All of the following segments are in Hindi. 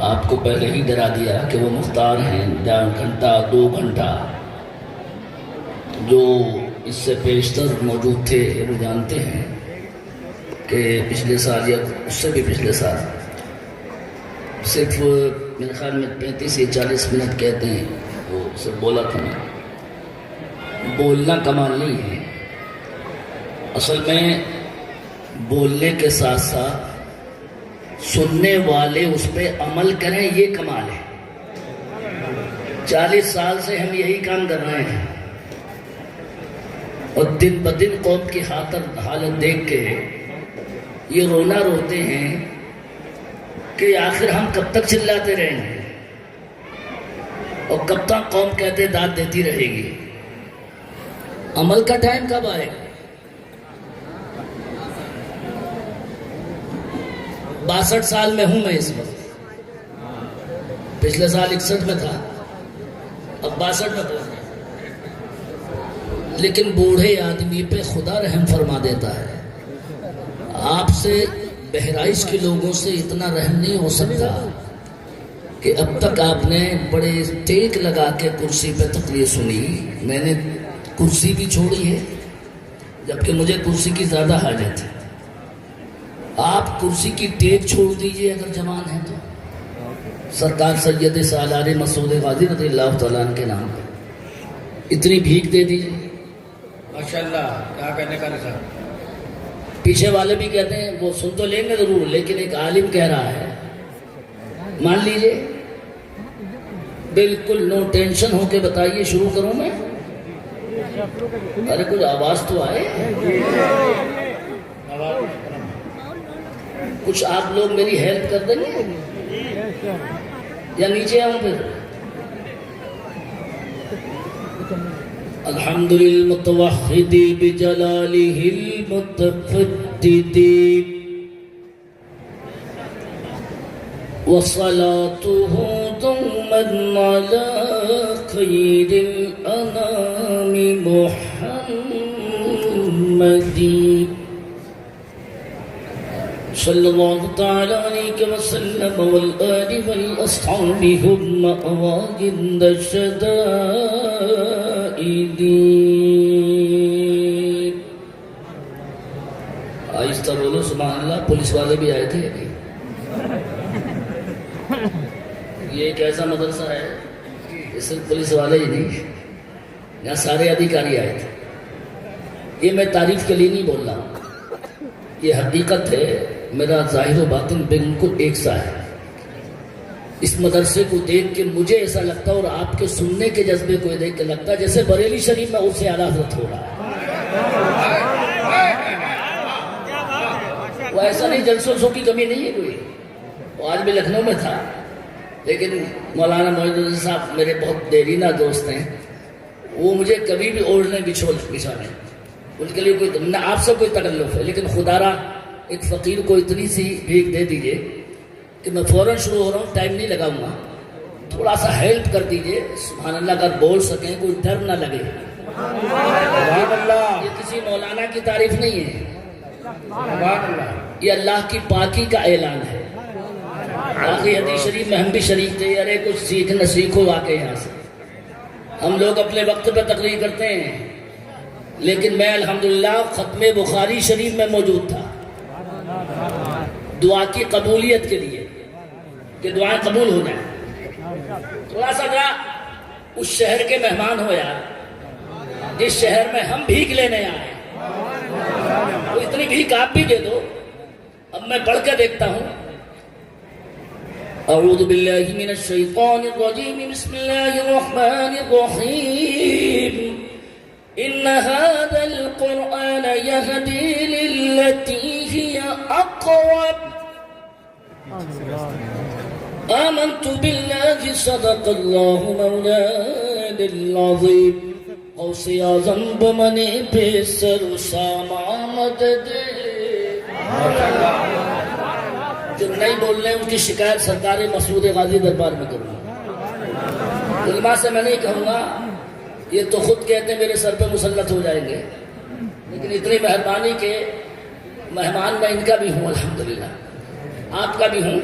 आपको पहले ही डरा दिया कि वो मुख्तार हैं। 1 घंटा 2 घंटा जो इससे पेशतर मौजूद थे वो जानते हैं कि पिछले साल या उससे भी पिछले साल सिर्फ मेरे ख्याल में 35 या 40 मिनट कहते हैं वो सिर्फ बोला था। मैं बोलना कमाल नहीं है, असल में बोलने के साथ साथ सुनने वाले उस पर अमल करें, ये कमाल है। 40 साल से हम यही काम कर रहे हैं और दिन ब दिन कौम की हालत देख के ये रोना रोते हैं कि आखिर हम कब तक चिल्लाते रहेंगे और कब तक कौम कहते दाद देती रहेगी। अमल का टाइम कब आएगा? 62 साल में हूं मैं इस वक्त, पिछले साल 61 में था, अब 62 में पहुंच गया। लेकिन बूढ़े आदमी पे खुदा रहम फरमा देता है। आपसे बहराइच के लोगों से इतना रहम नहीं हो सकता कि अब तक आपने बड़े टेक लगा के कुर्सी पे तकरीर सुनी। मैंने कुर्सी भी छोड़ी है जबकि मुझे कुर्सी की ज़्यादा हाजत है। आप कुर्सी की टेक छोड़ दीजिए अगर जवान है तो। सरकार सैयद सालार मसूद गाजी रज़ियल्लाहु तआला अन्हु के नाम पर इतनी भीख दे दीजिए। माशाल्लाह, क्या कहने का नहीं। पीछे वाले भी कहते हैं वो सुन तो लेंगे जरूर, लेकिन एक आलिम कह रहा है, मान लीजिए। बिल्कुल नो टेंशन होके बताइए, शुरू करूं मैं? अरे कुछ आवाज तो आए, कुछ आप लोग मेरी हेल्प कर देंगे या नीचे आऊं फिर? अल्हम्दुलिल्लाह मुतवहिदी बिजलालिहिल मुतफद्दिदी वस्सलातुहु दुमन अला खैरिल अनामि मुहम्मदी सल्लल्लाहु तआला अलैहि वसल्लम वल आलि वल अस्हाबि हुम्मा अवागिंद शदाइदी। आहिस्ता बोलो सुभान अल्लाह। पुलिस वाले भी आए थे। ये एक ऐसा मदरसा है, ये सिर्फ पुलिस वाले ही नहीं, यहाँ सारे अधिकारी आए थे। ये मैं तारीफ के लिए नहीं बोल रहा हूँ, ये हकीकत है। मेरा जाहिर व बातिन बिल्कुल एक सा है। इस मदरसे को देख के मुझे ऐसा लगता है और आपके सुनने के जज्बे को देख के लगता है जैसे बरेली शरीफ में उससे आला हज़रत हो रहा है। वो ऐसा नहीं, जलसों की कमी नहीं है कोई। वो आज भी लखनऊ में था, लेकिन मौलाना मोइनुद्दीन साहब मेरे बहुत देरीना दोस्त हैं। वो मुझे कभी भी ओढ़ने बिछाने, उनके लिए कोई न आपसे कोई तकल्लुफ़ है, लेकिन खुदारा एक फ़कीर को इतनी सी भीख दे दीजिए कि मैं फ़ौरन शुरू हो रहा हूँ, टाइम नहीं लगाऊंगा। थोड़ा सा हेल्प कर दीजिए। सुभान अल्लाह अगर बोल सकें, कोई डर ना लगे। ये किसी मौलाना की तारीफ नहीं है, ये अल्लाह की पाकी का ऐलान है। बाकी हदीस शरीफ में हम भी शरीक थे। अरे कुछ सीखो आके यहाँ से। हम लोग अपने वक्त पे तकरीर करते हैं, लेकिन मैं अल्हम्दुलिल्लाह खत्मे बुखारी शरीफ में मौजूद था दुआ की कबूलियत के लिए, कि दुआएं कबूल हो जाए। थोड़ा सा जरा उस शहर के मेहमान हो यार, जिस शहर में हम भीख लेने आए। तो इतनी भीख आप भी दे दो। अब मैं पढ़ के देखता हूँ। अऊज़ु बिल्लाहि मिनश शैतानिर रजीम, बिस्मिल्लाहिर रहमानिर रहीम। इन्न हाज़ल क़ुरआन यहदी लिल्लती हिया अक़वम। आमन्तु बिल्लाहि सदक़ल्लाहु मौलानाल अज़ीम। गौसे आज़म बमने बेसर सामा मदद। जो नहीं बोल रहे उनकी शिकायत सरकार मसूद गाजी दरबार में करूँगा। उलमा से मैं नहीं कहूँगा, ये तो खुद कहते मेरे सर पे मुसल्लत हो जाएंगे, लेकिन इतनी मेहरबानी के मेहमान मैं इनका भी हूँ, अल्हम्दुलिल्लाह आपका भी हूँ,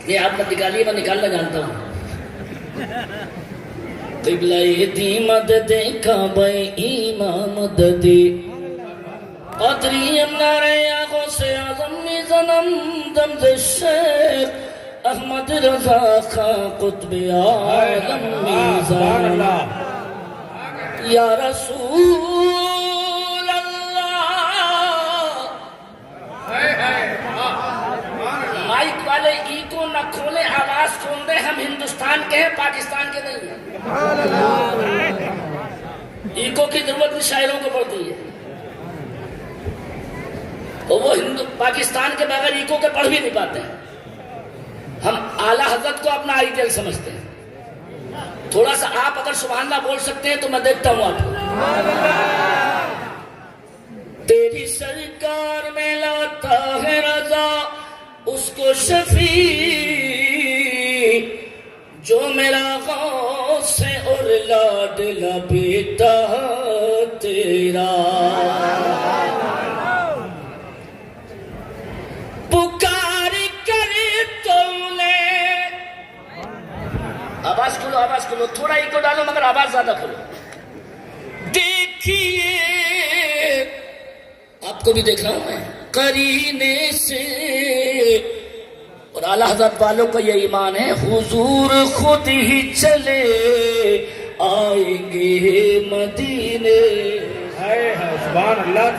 ये आप मत निकालिए, मैं निकालना जानता हूँ। क़िबला-ए दी मदद काबा-ए इमाम मददी क़दरी नारे आगो से आज़म में ज़नम दम्द शेख अहमद रज़ा खां क़ुत्ब-ए आलम मीज़ान या रसूल अल्लाह। माइक वाले ई को न खोले, आवाज खोल दे। हम हिंदुस्तान के हैं, पाकिस्तान के नहीं हैं। ईको की जरूरत भी शायरों को पड़ती है, और वो पाकिस्तान के बगैर ईको के पढ़ भी नहीं पाते हैं। हम आला हजरत को अपना आइडियल समझते हैं। थोड़ा सा आप अगर सुभान अल्लाह बोल सकते हैं तो मैं देखता हूं आपको। तेरी सरकार में लाता है रजा उसको शफी जो मेरा गौस है और लाडला बेटा तेरा। पुकार करे तुमने, आवाज खोलो, थोड़ा इको डालो मगर आवाज ज्यादा खोलो। देखिए, आपको भी देख रहा हूं मैं, करीने से। और आला हज़रत वालों का ये ईमान है, हुजूर खुद ही चले आएंगे मदीने। सुभान अल्लाह।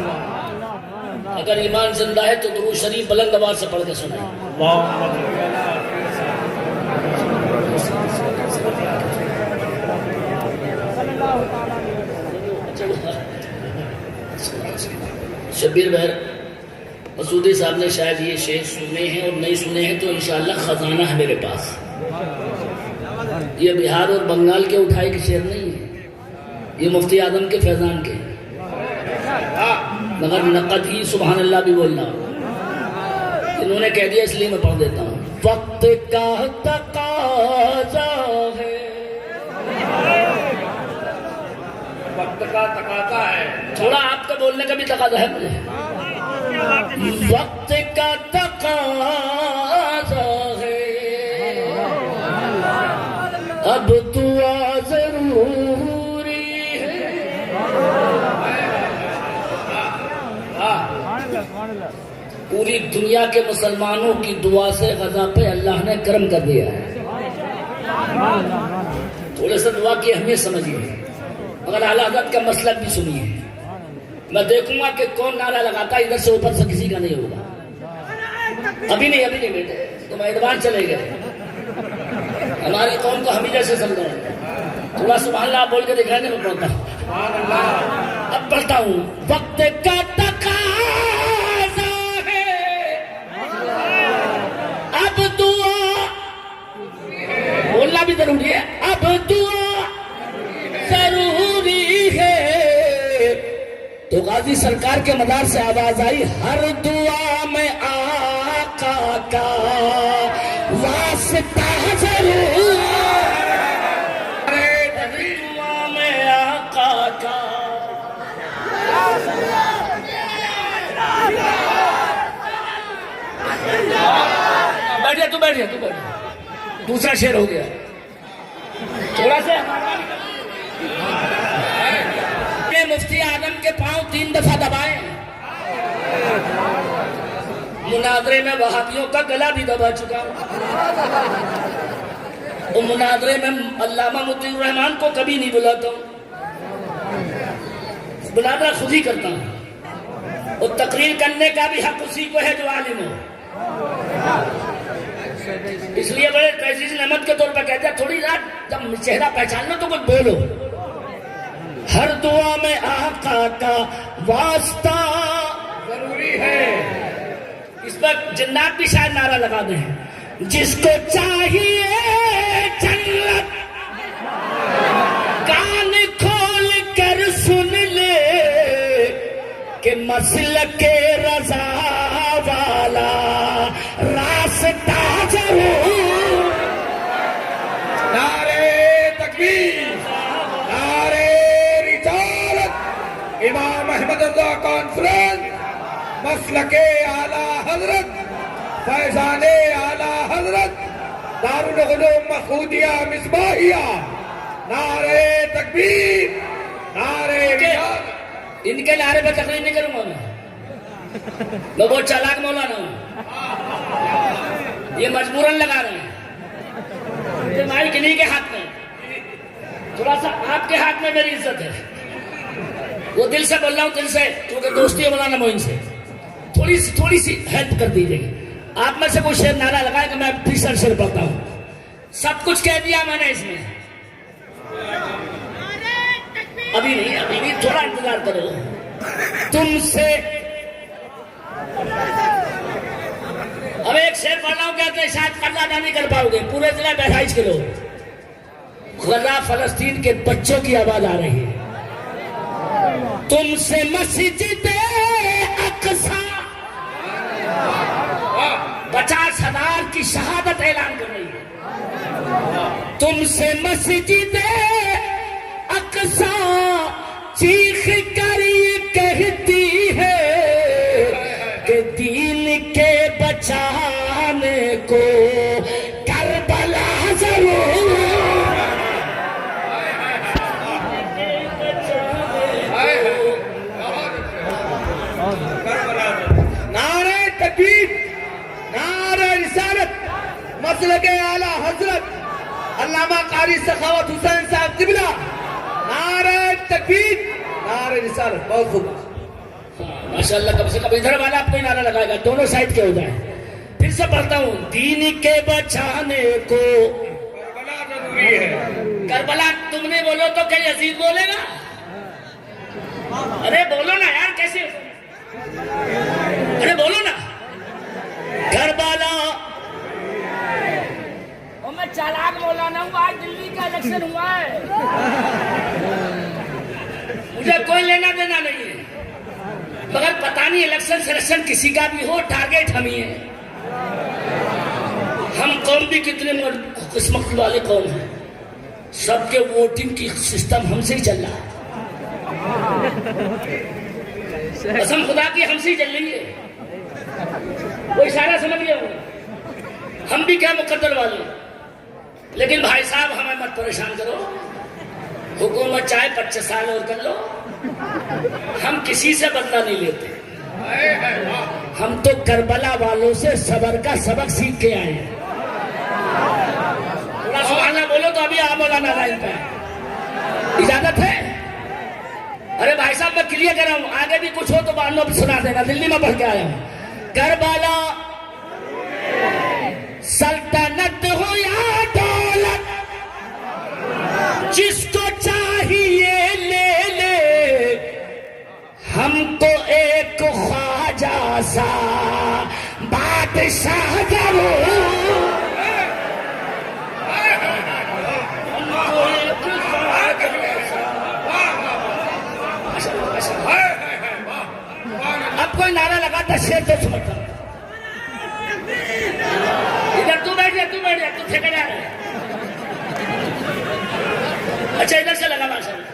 अगर ईमान जिंदा है तो दुरूद शरीफ बुलंद आवाज से पढ़ के सुनाए। शब्बीर बहर मसूदी साहब ने शायद ये शेर सुने हैं और नहीं सुने हैं तो इंशाअल्लाह खजाना है मेरे पास। ये बिहार और बंगाल के उठाए के शेर नहीं है, ये मुफ्ती आदम के फैजान के, मगर नकद ही सुभान अल्लाह भी बोलना। इन्होंने कह दिया इसलिए मैं पढ़ देता हूँ। वक्त का तकाजा है, वक्त का तकाजा है। थोड़ा आपका बोलने का भी तकाजा है मुझे। वक्त का तकाजा है, अब दुआ जरूरी है। पूरी दुनिया के मुसलमानों की दुआ से गजा पे अल्लाह ने करम कर दिया है। थोड़े से दुआ की अहमियत समझिए, मगर आला हज़रत का मसलक भी सुनिए। मैं देखूंगा कि कौन नारा लगाता है, इधर से ऊपर से किसी का नहीं होगा। अभी नहीं बेटे, तुम एडवांस चले गए। हमारी कौम को हम ही जैसे समझो। थोड़ा सुभान अल्लाह बोल के दिखाने में पड़ता हूँ। अब पढ़ता हूँ। वक्त का तकाजा है, अब दुआ बोलना भी जरूरी है। अब दुआ जरूरी है। तो गाजी सरकार के मदार से आवाज आई, हर दुआ में आका का वास्ता जरूर। हर दुआ में आका का। बैठ जा तू दूसरा शेर हो गया। थोड़ा सा मुफ्ती आदम के पांव 3 दफा दबाए। मुनादरे में वहाबियों का गला भी दबा चुका हूं। और मुनादरे में अल्लामा मुतीउर रहमान को कभी नहीं बुलाता हूं, मुनादरा खुद ही करता हूं। और तकरीर करने का भी हक उसी को है जो आलिम हो। इसलिए बड़े तहजीज नेमत के तौर पर कहते हैं, थोड़ी रात जब चेहरा पहचान लो तो कुछ बोलो। हर दुआ में आका का वास्ता जरूरी है। इस पर जन्नत भी शायद नारा लगा दें, जिसको चाहिए जन्नत कान खोल कर सुन ले कि मसलके रजा वाला रास्ता जरूर। नारे तकबीर, नारे रिसालत, इमाम अहमद रज़ा कॉन्फ्रेंस, मसलके आला हजरत, फैजाने आला हजरत दारुल उलूम मसूदिया मिसबाहिया, नारे तकबीर, नारे रिसालत। इनके नारे पे तकरीर नहीं करूंगा मैं बहुत चालाक मौलाना हूं, ये मजबूरन लगा रहे हैं। माइक इन्हीं के हाथ में, थोड़ा सा आपके हाथ में मेरी इज्जत है। वो दिल से बोल रहा हूं, दिल से, क्योंकि दोस्ती है मौलाना मोइन से। थोड़ी सी हेल्प कर दीजिएगा। आप में से कोई शेर नारा लगाए कि मैं तीसरा शेर पढ़ता हूं। सब कुछ कह दिया मैंने इसमें, अभी नहीं, थोड़ा इंतजार करो। तुमसे अब एक शेर पढ़ रहा हूं, कहते शायद कल्ला अदा नहीं कर पाओगे। पूरे जिला बहराइच के लोग, गजा फलस्तीन के बच्चों की आवाज आ रही है। तुमसे मस्जिद अक्सा 50,000 की शहादत ऐलान कर रही है। तुमसे मस्जिद अक्सा चीख कर ये कहती है कि दीन के बचाने को करबला जरूर। नारे तकबीर, नारे रिसालत, मसलक आला हजरत अल्लामा कारी सखावत हुसैन साहब किबला। नारे तकबीर, नारे रिसालत। बहुत खूब, माशाअल्लाह। कब से कब इधर वाला आपको ही नारा लगाएगा, दोनों साइड के हो जाए। फिर से पढ़ता हूँ, दीन के बचाने को करबला जरूरी है। करबला तुमने बोलो तो क्या यजीद बोलेगा? अरे बोलो ना यार, कैसे? अरे बोलो ना, करबला। और मैं चालाक मौलाना हूँ, आज दिल्ली का इलेक्शन हुआ है, मुझे कोई लेना देना नहीं है। मगर पता नहीं इलेक्शन सिलेक्शन किसी का भी हो, टारगेट हम ही है। हम कौम भी कितने किस्मत वाले कौम हैं, सबके वोटिंग की सिस्टम हमसे ही चल रहा है। कसम खुदा की हमसे ही चल रही है। वो इशारा समझ गया होगा, हम भी क्या मुकद्दर वाले। लेकिन भाई साहब हमें मत परेशान करो, हुकूमत चाहे 25 साल और कर लो, हम किसी से बदला नहीं लेते। हम तो करबला वालों से सबर का सबक सीख के आए हैं। थोड़ा सुभान बोलो तो अभी आप मौलाना लाइन पे इजाजत है? अरे भाई साहब मैं क्लियर कर रहा हूं, आगे भी कुछ हो तो बाद में सुना देना। दिल्ली में पढ़ के आया हूं। करबला सल्तनत हो या दौलत, जिसको चाहिए ले ले, हमको एक ख्वाजा सा बादशाह जरूर। अब कोई नारा लगाता शेर तो छोड़ता। इधर तू बैठ जा, तू ठेकेदार है। अच्छा इधर से लगा माशाल्लाह,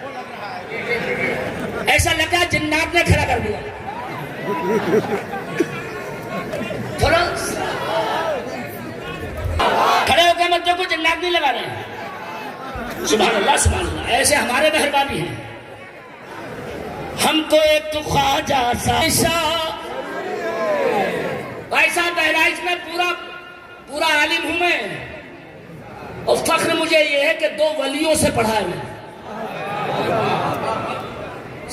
ऐसा लगा जिन्नात ने खड़ा कर दिया। थोड़ा खड़े होकर मत देखो, जिन्नात नहीं लगा रहे हैं। सुभान अल्लाह, सुभान अल्लाह। ऐसे हमारे मेहरबानी है। हमको एक तो ख्वाजा सा भाई साहब, बहराइच में पूरा आलिम हूं मैं, और फख्र मुझे ये है कि 2 वलियों से पढ़ा है मैं।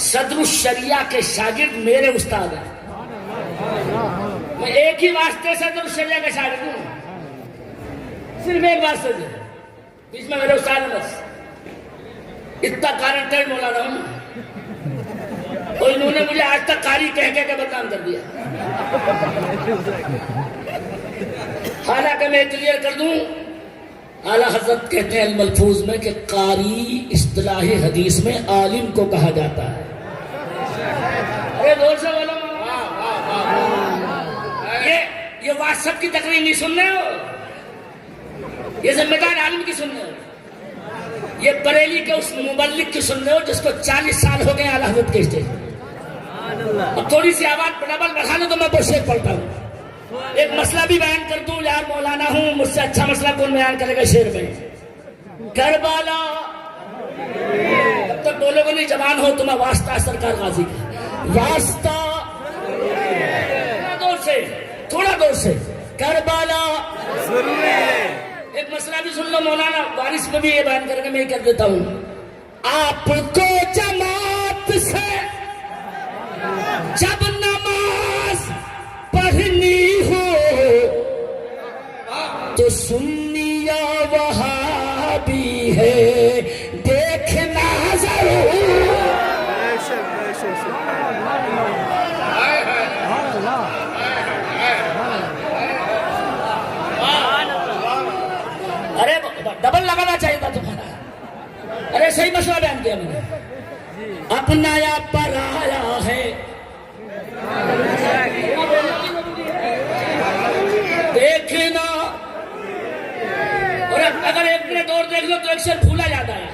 सदरुल शरिया के शागिर्द मेरे उस्ताद हैं। मैं एक ही वास्ते सदरुल शरिया का शागिर्द हूं, सिर्फ एक वास्ते से, बीच में मेरे उस्ताद हैं बस। इतना गारंटेड मौलाना हूं। और इन्होंने मुझे आज तक कारी कह के बदनाम कर दिया। हालांकि मैं क्लियर कर दूं, आला हजरत कहते हैं अल-मलफूज में कि कारी इस्तिलाही हदीस में आलिम को कहा जाता है। अरे जोर से बोलो, ये व्हाट्सएप की तकरीर नहीं सुन रहे हो, ये जिम्मेदार आलिम की सुन रहे हो, ये बरेली के उस मुबल्लिग की सुन रहे हो जिसको 40 साल हो गए आला हजरत के स्टेज। अब थोड़ी सी आवाज डबल बढ़ा लो तो मैं बहुत शेर पढ़ता हूँ। एक मसला भी बयान कर दूं यार, मौलाना हूं, मुझसे अच्छा मसला कौन बयान करेगा शेर में। करबला तब तक बोलोगे नहीं, जवान हो तुम्हें वास्ता सरकार गाजी का वास्ता। थोड़ा दूर से करबला एक मसला भी सुन लो मौलाना, बारिश में भी ये बयान करके मैं कर देता हूं। आपको जमात से जब नमाज पढ़नी हो तो सुन्नी या वहाबी है देखना जरूर। अरे डबल लगाना चाहिए था तुम्हारा। अरे सही मसला बयान किया मैंने। अपना या पराया है देखना। और अगर एक मिनट और देख लो तो अक्सर भूला जाता है।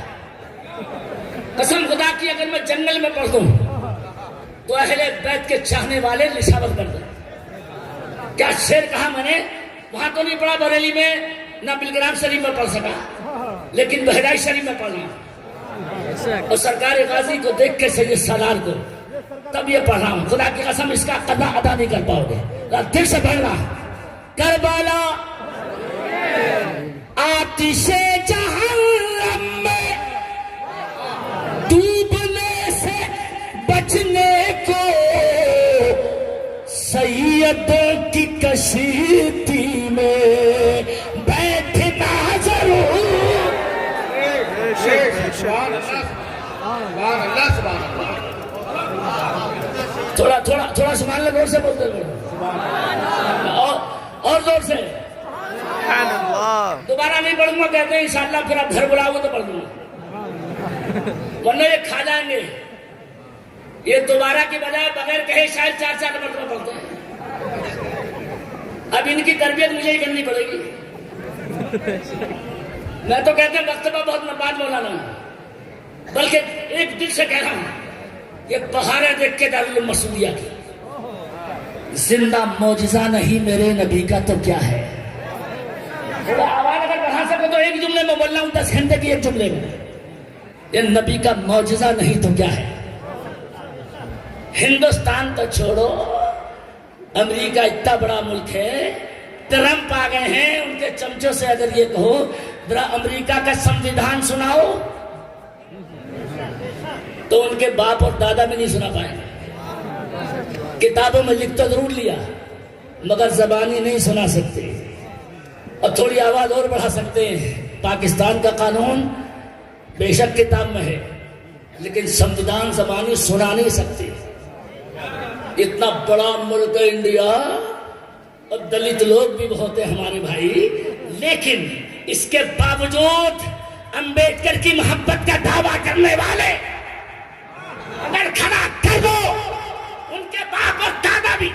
कसम खुदा की अगर मैं जंगल में पढ़ दूं तो अहले बैत के चाहने वाले निशावत कर दो। क्या शेर कहा मैंने, वहां तो नहीं पढ़ा बरेली में, ना बिलग्राम शरीफ में पढ़ सका, लेकिन बहराइच शरीफ में पढ़ा। और सरकार गाजी को देख के सैयद सालार को तब ये पढ़ रहा हूं। खुदा की कसम इसका कदा अदा नहीं कर पाओगे, दिल से पढ़ना। करबला आतिशे जहन्नम में डूबने से बचने को सैयदों की कशीती में बैठना जरूर। थोड़ा थोड़ा थोड़ा संभाल लो, जोर से बोलते हो। और जोर से। दोबारा नहीं पढ़ूंगा कहते हैं इंशाअल्लाह, फिर आप घर बुलाओगे तो पढ़ दूंगा, वरना ये खा जाएंगे। ये दोबारा की बजाय बगैर कहे शायद 4-4 मरतबा पढ़ते हैं। अब इनकी तरबियत मुझे ही करनी पड़ेगी। मैं तो कहते हैं वक्तव्य बहुत नबाद मौलाना हूं, बल्कि एक दिल से कह रहा हूं, ये बहारें देख के दारुल मसूदिया की जिंदा मौजिजा नहीं मेरे नबी का तो क्या है। आवाज अगर बढ़ा सको तो एक जुमले में बोल रहा हूं, 10 घंटे की एक जुमले में, ये नबी का मौजिजा नहीं तो क्या है। हिंदुस्तान तो छोड़ो, अमेरिका इतना बड़ा मुल्क है, ट्रंप आ गए हैं, उनके चमचों से अगर ये कहो जरा अमेरिका का संविधान सुनाओ तो उनके बाप और दादा भी नहीं सुना पाएंगे। किताबों में लिख तो जरूर लिया मगर जबानी नहीं सुना सकते। और थोड़ी आवाज और बढ़ा सकते हैं। पाकिस्तान का कानून बेशक किताब में है, लेकिन संविधान जबानी सुना नहीं सकते। इतना बड़ा मुल्क है इंडिया, और दलित लोग भी बहुत है हमारे भाई, लेकिन इसके बावजूद अंबेडकर की मोहब्बत का दावा करने वाले अगर खड़ा कर दो, उनके बाप और दादा भी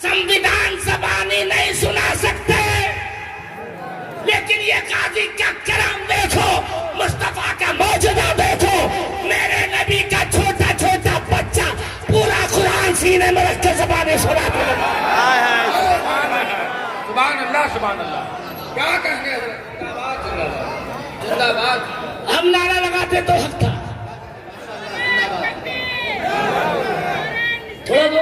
संविधान जबानी नहीं सुना सकते। लेकिन ये गाजी का करम देखो, मुस्तफा का मौजूदा देखो, मेरे नबी का छोटा छोटा बच्चा पूरा कुरान सीने में रख के ज़बानी सुनाता है। सुभान अल्लाह, सुभान अल्लाह। क्या कहने हैं, जिंदाबाद। हम नारा लगाते तो हक था। थोड़ा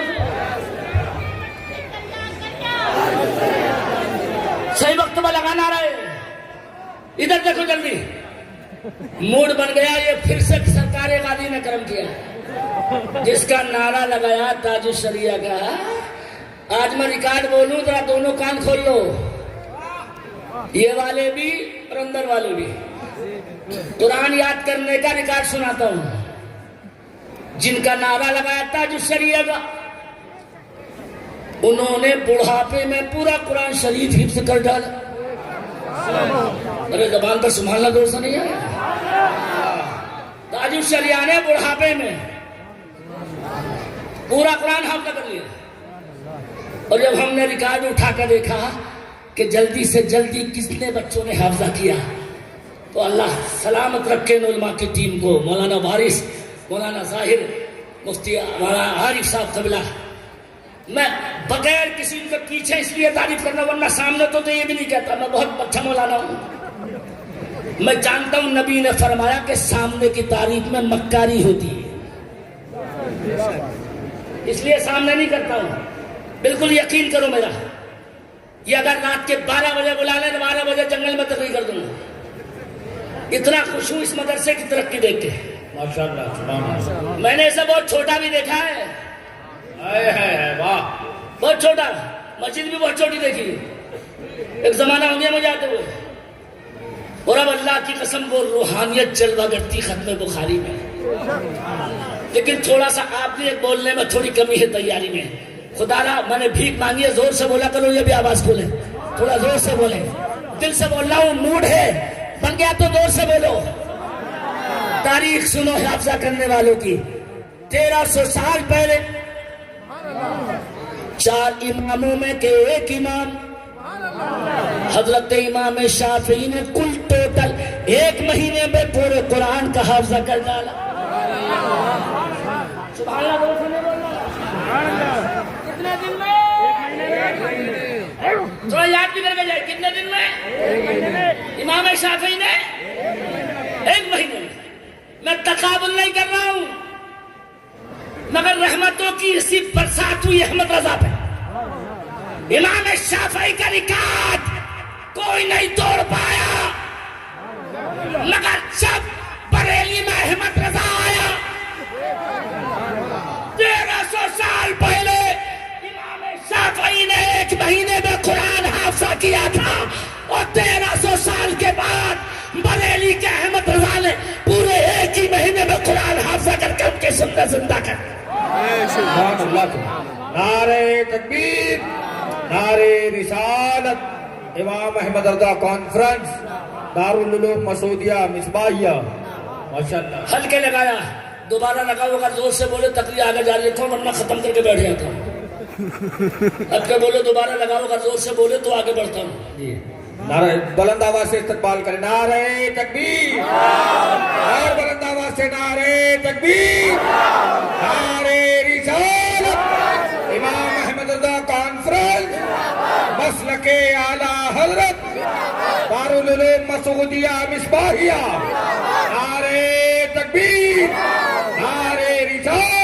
सही वक्त में लगाना रहे। इधर देखो जल्दी, मूड बन गया। ये फिर से सरकार गाजी ने कर्म किया, जिसका नारा लगाया ताजुश शरिया का। आज मैं रिकॉर्ड बोलूं, जरा दोनों कान खोल लो, ये वाले भी और अंदर वाले भी। कुरान याद करने का रिकॉर्ड सुनाता हूं। जिनका नारा लगाया ताजुश शरिया का, उन्होंने बुढ़ापे में पूरा कुरान शरीफ हिफ्ज कर डाला। अरे जबान पर संभालना जोर से नहीं आया। ताजुश शरिया ने बुढ़ापे में पूरा कुरान हाफिज कर लिया। और जब हमने रिकॉर्ड उठाकर देखा कि जल्दी से जल्दी कितने बच्चों ने हाफिजा किया, तो अल्लाह सलामत रखे उलमा की टीम को, मौलाना वारिस, मौलाना जाहिर, मुफ्ती हमारा आरिफ साहब कबिला, मैं बगैर किसी के पीछे इसलिए तारीफ करना, वरना सामने तो ये भी नहीं कहता मैं बहुत अच्छा मौलाना हूं। मैं जानता हूं नबी ने फरमाया कि सामने की तारीफ में मक्कारी होती है, इसलिए सामने नहीं करता हूं। बिल्कुल यकीन करो मेरा, ये अगर रात के 12 बजे बुला ले, 12 बजे जंगल में तकरीर कर दूंगा। इतना खुश हूं इस मदरसे की तरक्की देख के, माशाअल्लाह। मैंने इसे बहुत छोटा भी देखा है, वाह, बहुत छोटा, मस्जिद भी बहुत छोटी देखी। एक जमाना हो गया मुझे आते हुए, और अब अल्लाह की कसम वो रूहानियत जलवा करती खत्म बुखारी में। लेकिन थोड़ा सा आपने बोलने में थोड़ी कमी है, तैयारी में। खुदारा मैंने भीख मांगी है, जोर से बोला करो, ये भी आवाज खोले, थोड़ा जोर से बोले, दिल से बोल रहा हूं, मूड है बन गया तो जोर से बोलो। तारीख सुनो हाफजा करने वालों की। 1300 साल पहले 4 इमामों में के एक इमाम हजरत इमाम शाफी ने कुल टोटल 1 महीने में पूरे कुरान का हाफजा कर डाला। सुभान अल्लाह। कितने दिन में? थोड़ा याद भी करके जाए, कितने दिन में? इमाम शाफी ने 1 महीने में। मैं तकाबुल नहीं कर रहा हूं, मगर रहमतों की इसी बरसात हुई अहमद रजा पे। इमाम शाफी का रिकॉर्ड कोई नहीं तोड़ पाया, मगर जब बरेली में अहमद रजा आया 1300 साल पहले, इमाम शाफी ने 1 महीने में कुरान हाफजा किया था, और 1300 साल के बाद बरेली के अहमद रजा ने पूरे 1 ही महीने में कुरान हाफजा करके उनके सुन्नत जिंदा कर। नारे तकबीर, नारे रिसालत। इमाम अहमद रजा कॉन्फ्रेंस, दारुल उलूम मसूदिया मिसबाहिया, माशाअल्लाह। हल्के लगाया, दोबारा लगाओ, अगर जोर से बोले तकरीर आगे जारी रखो, वरना खत्म करके बैठ जाता हूँ। अब क्या बोलो, दोबारा लगाओ, अगर जोर से बोले तो आगे बढ़ता हूँ। नारे बुलंद आवाज से इस्तकबाल करें, नारे तकबीर, और बुलंद आवाज से नारे तकबीर, नारे रिसालत। इमाम अहमद रजा कॉन्फ्रेंस, मसलके आला हजरत, दारुल उलूम मसूदिया मिसबाहिया, नारे तकबीर, नारे रिसालत।